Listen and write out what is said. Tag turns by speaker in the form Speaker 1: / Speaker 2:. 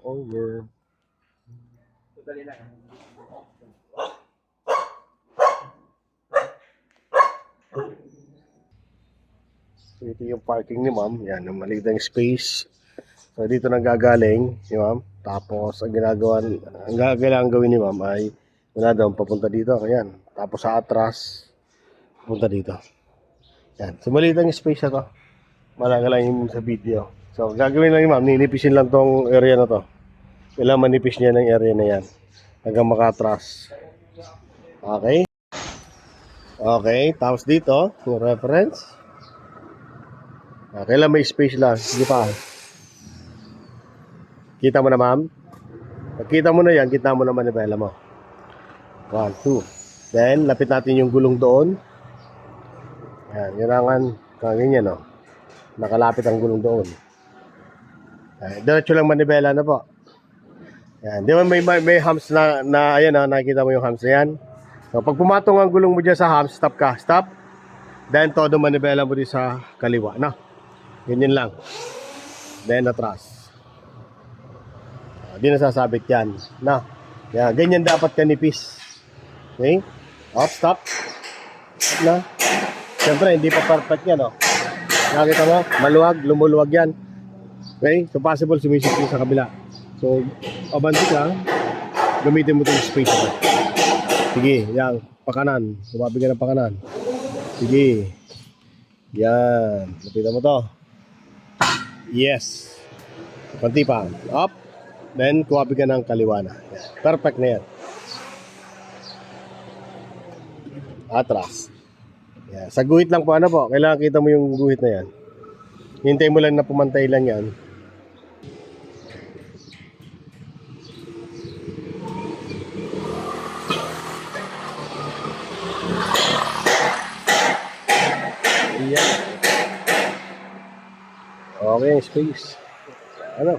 Speaker 1: over. So, ito yung parking ni ma'am. Yan, yung malitang space. So, dito nanggagaling ni ma'am. Tapos, ang gagawin gawin ni ma'am ay wala daw, papunta dito. Ayan. Tapos sa atras, papunta dito. Yan. So, malitang space na to. Malaga lang yung sa video. So, gagawin lang ni ma'am. Ninipisin lang tong area na to. Kailangan manipis niya ng area na yan. Hanggang makatras. Okay. Okay. Tapos dito, yung reference. Kailan may space lang. Sige pa. Kita mo na ma'am? Pag kita mo na yan, kita mo na manibela mo. 1, 2. Then, lapit natin yung gulong doon. Yan, kailangan ganyan o. Nakalapit ang gulong doon. Diretso lang manibela na po. Yan, di ba may humps na ayan o, nakikita mo yung humps na yan. So, pag pumatong ang gulong mo dyan sa humps, stop ka. Stop. Then, todo manibela mo din sa kaliwa. No? Ganyan lang. Then, atras. Di nasasabit yan. Na. Kaya ganyan dapat kanipis. Okay? Off, stop. Stop na. Siyempre, hindi pa perfect yan, oh. Nakita mo? Maluwag, lumuluwag yan. Okay? So, possible sumisip yung sa kabila. So, abanti ka. Gamitin mo itong space. Sige, yan. Pakanan. Sumabi ka ng pakanan. Sige. Yan. Nakita mo to. Yes. Panti pa. Up. Then, kuwabi ka ng kaliwa na. Perfect na yan. Atras. Yan. Sa guhit lang po, ano po? Kailangan kita mo yung guhit na yan. Hintay mo lang na pumantay lang yan. Yan. Okay, space. Ano?